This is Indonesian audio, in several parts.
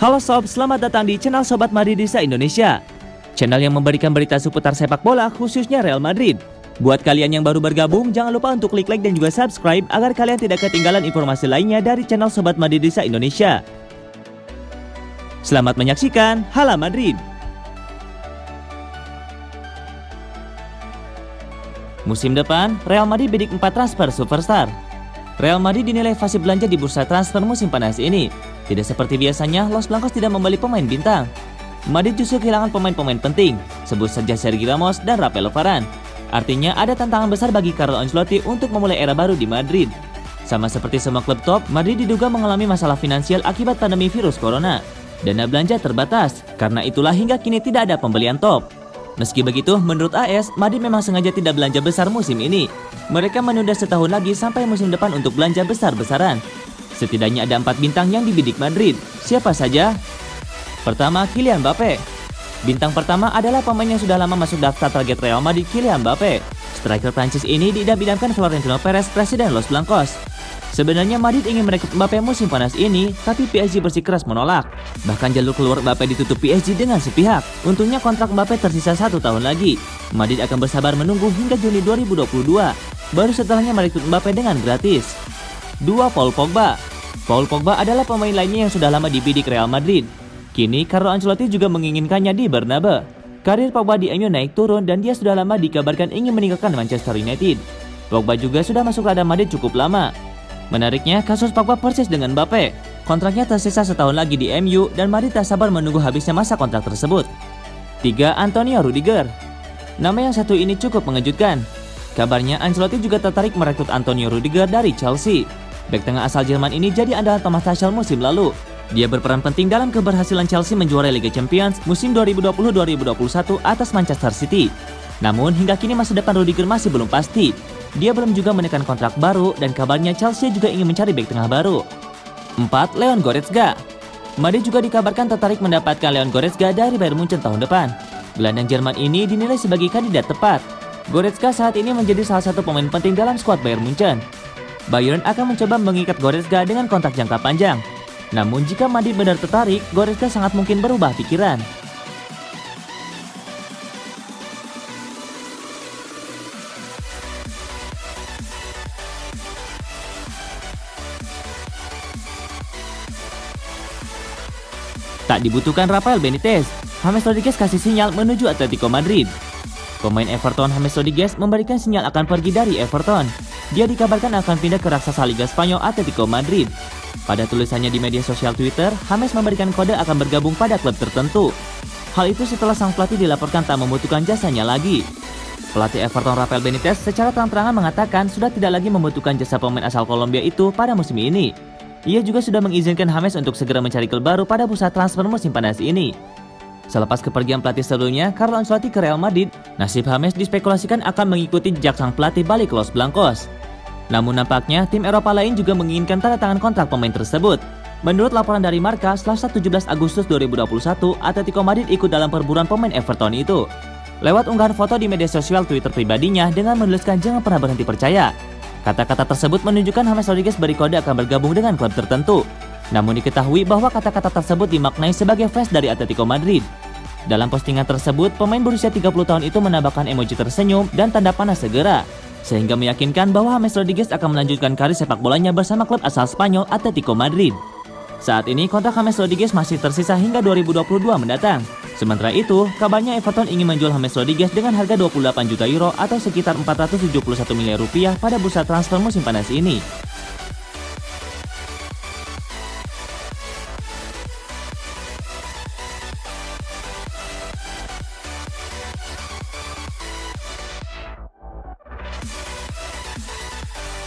Halo sob, selamat datang di channel Sobat Madridista Indonesia. Channel yang memberikan berita seputar sepak bola khususnya Real Madrid. Buat kalian yang baru bergabung, jangan lupa untuk klik like dan juga subscribe agar kalian tidak ketinggalan informasi lainnya dari channel Sobat Madridista Indonesia. Selamat menyaksikan Hala Madrid. Musim depan, Real Madrid bidik 4 transfer superstar. Real Madrid dinilai fasih belanja di bursa transfer musim panas ini. Tidak seperti biasanya, Los Blancos tidak membeli pemain bintang. Madrid justru kehilangan pemain-pemain penting, sebut saja Sergio Ramos dan Rafael Varane. Artinya ada tantangan besar bagi Carlo Ancelotti untuk memulai era baru di Madrid. Sama seperti semua klub top, Madrid diduga mengalami masalah finansial akibat pandemi virus corona. Dana belanja terbatas, karena itulah hingga kini tidak ada pembelian top. Meski begitu, menurut AS, Madrid memang sengaja tidak belanja besar musim ini. Mereka menunda setahun lagi sampai musim depan untuk belanja besar-besaran. Setidaknya ada 4 bintang yang dibidik Madrid. Siapa saja? Pertama, Kylian Mbappe. Bintang pertama adalah pemain yang sudah lama masuk daftar target Real Madrid, Kylian Mbappe. Striker Prancis ini diidam-idamkan Florentino Perez, presiden Los Blancos. Sebenarnya Madrid ingin merekrut Mbappe musim panas ini, tapi PSG bersikeras menolak. Bahkan jalur keluar Mbappe ditutup PSG dengan sepihak. Untungnya kontrak Mbappe tersisa 1 tahun lagi. Madrid akan bersabar menunggu hingga Juni 2022. Baru setelahnya merekrut Mbappe dengan gratis. 2. Paul Pogba. Paul Pogba adalah pemain lainnya yang sudah lama dibidik Real Madrid. Kini Carlo Ancelotti juga menginginkannya di Bernabeu. Karir Pogba di MU naik turun dan dia sudah lama dikabarkan ingin meninggalkan Manchester United. Pogba juga sudah masuk radar Madrid cukup lama. Menariknya, kasus Pogba persis dengan Mbappe. Kontraknya tersisa setahun lagi di MU dan Madrid tak sabar menunggu habisnya masa kontrak tersebut. 3. Antonio Rudiger. Nama yang satu ini cukup mengejutkan. Kabarnya Ancelotti juga tertarik merekrut Antonio Rudiger dari Chelsea. Bek tengah asal Jerman ini jadi andalan Thomas Tuchel musim lalu. Dia berperan penting dalam keberhasilan Chelsea menjuarai Liga Champions musim 2020-2021 atas Manchester City. Namun hingga kini masa depan Rudiger masih belum pasti. Dia belum juga menekan kontrak baru dan kabarnya Chelsea juga ingin mencari bek tengah baru. 4. Leon Goretzka. Madrid juga dikabarkan tertarik mendapatkan Leon Goretzka dari Bayern Munchen tahun depan. Gelandang Jerman ini dinilai sebagai kandidat tepat. Goretzka saat ini menjadi salah satu pemain penting dalam skuad Bayern Munchen. Bayern akan mencoba mengikat Goretzka dengan kontrak jangka panjang. Namun jika Madrid benar tertarik, Goretzka sangat mungkin berubah pikiran. Tak dibutuhkan Rafael Benitez, James Rodriguez kasih sinyal menuju Atletico Madrid. Pemain Everton James Rodriguez memberikan sinyal akan pergi dari Everton. Dia dikabarkan akan pindah ke raksasa Liga Spanyol Atletico Madrid. Pada tulisannya di media sosial Twitter, James memberikan kode akan bergabung pada klub tertentu. Hal itu setelah sang pelatih dilaporkan tak membutuhkan jasanya lagi. Pelatih Everton Rafael Benitez secara terang-terangan mengatakan sudah tidak lagi membutuhkan jasa pemain asal Kolombia itu pada musim ini. Ia juga sudah mengizinkan James untuk segera mencari klub baru pada bursa transfer musim panas ini. Selepas kepergian pelatih sebelumnya, Carlo Ancelotti ke Real Madrid, nasib James dispekulasikan akan mengikuti jejak sang pelatih balik Los Blancos. Namun nampaknya tim Eropa lain juga menginginkan tanda tangan kontrak pemain tersebut. Menurut laporan dari Marca, Selasa 17 Agustus 2021, Atletico Madrid ikut dalam perburuan pemain Everton itu. Lewat unggahan foto di media sosial Twitter pribadinya dengan menuliskan jangan pernah berhenti percaya. Kata-kata tersebut menunjukkan James Rodriguez beri kode akan bergabung dengan klub tertentu. Namun diketahui bahwa kata-kata tersebut dimaknai sebagai fans dari Atletico Madrid. Dalam postingan tersebut, pemain berusia 30 tahun itu menambahkan emoji tersenyum dan tanda panah segera, sehingga meyakinkan bahwa James Rodriguez akan melanjutkan karir sepak bolanya bersama klub asal Spanyol Atletico Madrid. Saat ini kontrak James Rodriguez masih tersisa hingga 2022 mendatang. Sementara itu, kabarnya Everton ingin menjual James Rodriguez dengan harga 28 juta euro atau sekitar 471 miliar rupiah pada bursa transfer musim panas ini.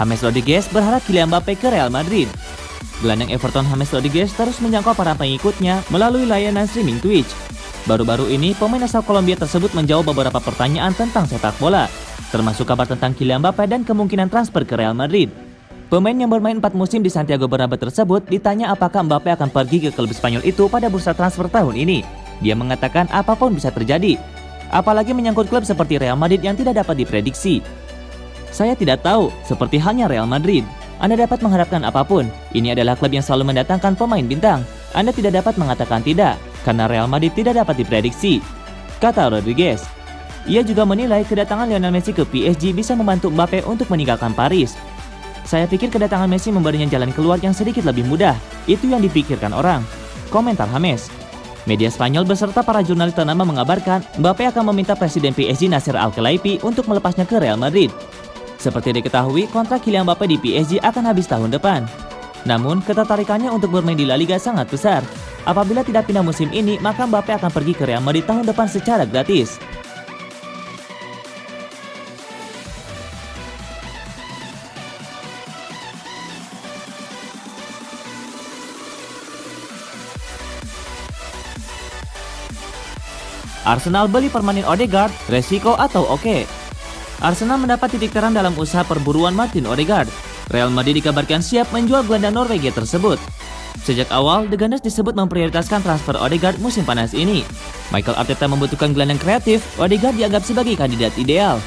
James Rodriguez berharap Kylian Mbappe ke Real Madrid. Gelandang Everton James Rodriguez terus menjangkau para pengikutnya melalui layanan streaming Twitch. Baru-baru ini, pemain asal Kolombia tersebut menjawab beberapa pertanyaan tentang sepak bola, termasuk kabar tentang Kylian Mbappe dan kemungkinan transfer ke Real Madrid. Pemain yang bermain 4 musim di Santiago Bernabeu tersebut ditanya apakah Mbappe akan pergi ke klub Spanyol itu pada bursa transfer tahun ini. Dia mengatakan apapun bisa terjadi, apalagi menyangkut klub seperti Real Madrid yang tidak dapat diprediksi. Saya tidak tahu, seperti halnya Real Madrid. Anda dapat mengharapkan apapun. Ini adalah klub yang selalu mendatangkan pemain bintang. Anda tidak dapat mengatakan tidak, karena Real Madrid tidak dapat diprediksi, kata Rodriguez. Ia juga menilai kedatangan Lionel Messi ke PSG bisa membantu Mbappe untuk meninggalkan Paris. Saya pikir kedatangan Messi memberinya jalan keluar yang sedikit lebih mudah, itu yang dipikirkan orang, komentar James. Media Spanyol beserta para jurnalis ternama mengabarkan Mbappe akan meminta Presiden PSG Nasser Al-Khelaifi untuk melepasnya ke Real Madrid. Seperti diketahui, kontrak Kylian Mbappe di PSG akan habis tahun depan. Namun, ketertarikannya untuk bermain di La Liga sangat besar. Apabila tidak pindah musim ini, maka Mbappe akan pergi ke Real Madrid tahun depan secara gratis. Arsenal beli permanen Odegaard, resiko atau oke? Arsenal mendapat titik terang dalam usaha perburuan Martin Odegaard. Real Madrid dikabarkan siap menjual gelandang Norwegia tersebut. Sejak awal, The Gunners disebut memprioritaskan transfer Odegaard musim panas ini. Mikel Arteta membutuhkan gelandang kreatif, Odegaard dianggap sebagai kandidat ideal.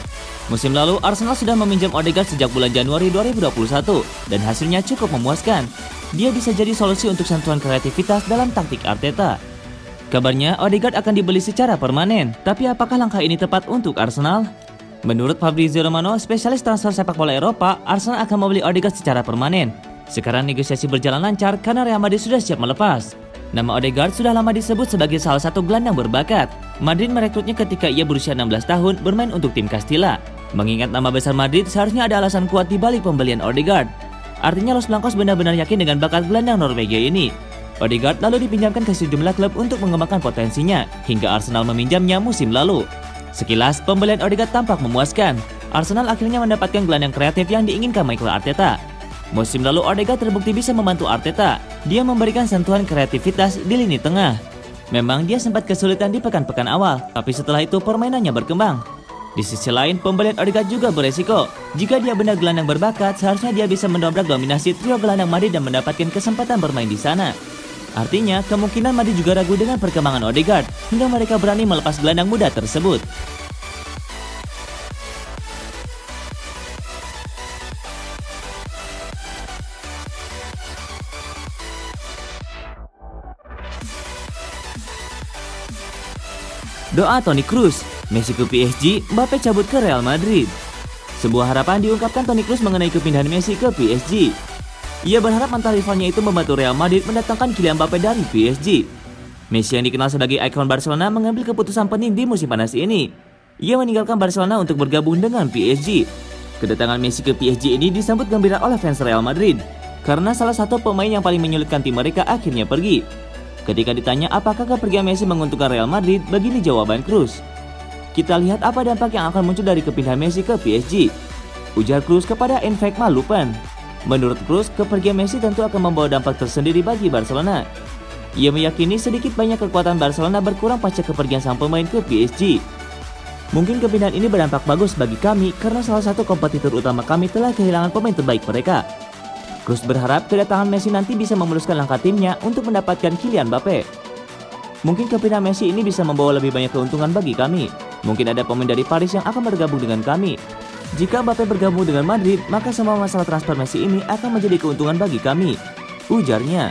Musim lalu, Arsenal sudah meminjam Odegaard sejak bulan Januari 2021, dan hasilnya cukup memuaskan. Dia bisa jadi solusi untuk sentuhan kreativitas dalam taktik Arteta. Kabarnya, Odegaard akan dibeli secara permanen, tapi apakah langkah ini tepat untuk Arsenal? Menurut Fabrizio Romano, spesialis transfer sepak bola Eropa, Arsenal akan membeli Odegaard secara permanen. Sekarang negosiasi berjalan lancar karena Real Madrid sudah siap melepas. Nama Odegaard sudah lama disebut sebagai salah satu gelandang berbakat. Madrid merekrutnya ketika ia berusia 16 tahun bermain untuk tim Castilla. Mengingat nama besar Madrid, seharusnya ada alasan kuat di balik pembelian Odegaard. Artinya Los Blancos benar-benar yakin dengan bakat gelandang Norwegia ini. Odegaard lalu dipinjamkan ke sejumlah klub untuk mengembangkan potensinya, hingga Arsenal meminjamnya musim lalu. Sekilas, pembelian Odegaard tampak memuaskan. Arsenal akhirnya mendapatkan gelandang kreatif yang diinginkan Mikel Arteta. Musim lalu Odegaard terbukti bisa membantu Arteta. Dia memberikan sentuhan kreativitas di lini tengah. Memang dia sempat kesulitan di pekan-pekan awal, tapi setelah itu permainannya berkembang. Di sisi lain, pembelian Odegaard juga beresiko. Jika dia benar gelandang berbakat, seharusnya dia bisa mendobrak dominasi trio gelandang Madrid dan mendapatkan kesempatan bermain di sana. Artinya, kemungkinan Madrid juga ragu dengan perkembangan Odegaard hingga mereka berani melepas gelandang muda tersebut. Doa Toni Kroos, Messi ke PSG, Mbappe cabut ke Real Madrid. Sebuah harapan diungkapkan Toni Kroos mengenai kepindahan Messi ke PSG. Ia berharap mantan rivalnya itu membantu Real Madrid mendatangkan Kylian Mbappe dari PSG. Messi yang dikenal sebagai ikon Barcelona mengambil keputusan penting di musim panas ini. Ia meninggalkan Barcelona untuk bergabung dengan PSG. Kedatangan Messi ke PSG ini disambut gembira oleh fans Real Madrid, karena salah satu pemain yang paling menyulitkan tim mereka akhirnya pergi. Ketika ditanya apakah kepergian Messi menguntungkan Real Madrid, begini jawaban Kroos. Kita lihat apa dampak yang akan muncul dari kepindahan Messi ke PSG, ujar Kroos kepada Infek Malupen. Menurut Kroos, kepergian Messi tentu akan membawa dampak tersendiri bagi Barcelona. Ia meyakini sedikit banyak kekuatan Barcelona berkurang pasca kepergian sang pemain ke PSG. Mungkin kepindahan ini berdampak bagus bagi kami karena salah satu kompetitor utama kami telah kehilangan pemain terbaik mereka. Kroos berharap kedatangan Messi nanti bisa memuluskan langkah timnya untuk mendapatkan Kylian Mbappe. Mungkin kepindahan Messi ini bisa membawa lebih banyak keuntungan bagi kami. Mungkin ada pemain dari Paris yang akan bergabung dengan kami. Jika Mbappe bergabung dengan Madrid, maka semua masalah transfer Messi ini akan menjadi keuntungan bagi kami, ujarnya.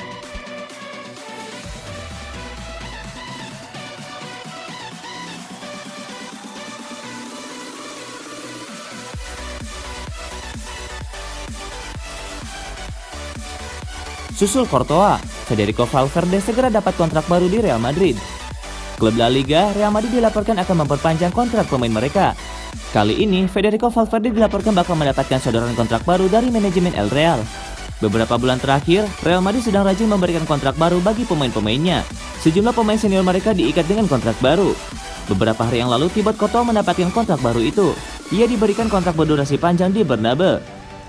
Susul Courtois, Federico Valverde segera dapat kontrak baru di Real Madrid. Klub La Liga, Real Madrid dilaporkan akan memperpanjang kontrak pemain mereka. Kali ini, Federico Valverde dilaporkan bakal mendapatkan sodoran kontrak baru dari manajemen El Real. Beberapa bulan terakhir, Real Madrid sedang rajin memberikan kontrak baru bagi pemain-pemainnya. Sejumlah pemain senior mereka diikat dengan kontrak baru. Beberapa hari yang lalu, Thibaut Courtois mendapatkan kontrak baru itu. Ia diberikan kontrak berdurasi panjang di Bernabeu.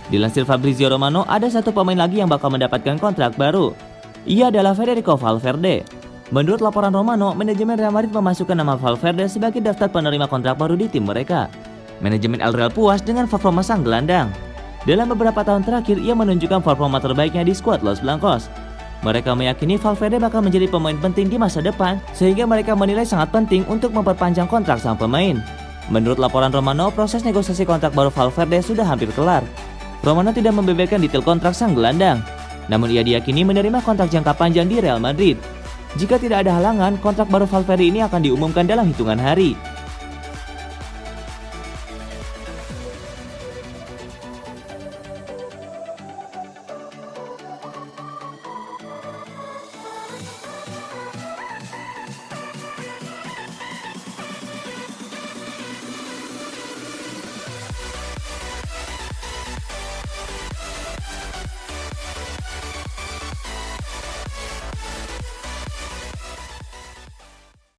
Dilansir Fabrizio Romano, ada satu pemain lagi yang bakal mendapatkan kontrak baru. Ia adalah Federico Valverde. Menurut laporan Romano, manajemen Real Madrid memasukkan nama Valverde sebagai daftar penerima kontrak baru di tim mereka. Manajemen El Real puas dengan performa sang gelandang. Dalam beberapa tahun terakhir, ia menunjukkan performa terbaiknya di skuad Los Blancos. Mereka meyakini Valverde bakal menjadi pemain penting di masa depan, sehingga mereka menilai sangat penting untuk memperpanjang kontrak sang pemain. Menurut laporan Romano, proses negosiasi kontrak baru Valverde sudah hampir kelar. Romano tidak membeberkan detail kontrak sang gelandang. Namun ia diyakini menerima kontrak jangka panjang di Real Madrid. Jika tidak ada halangan, kontrak baru Valverde ini akan diumumkan dalam hitungan hari.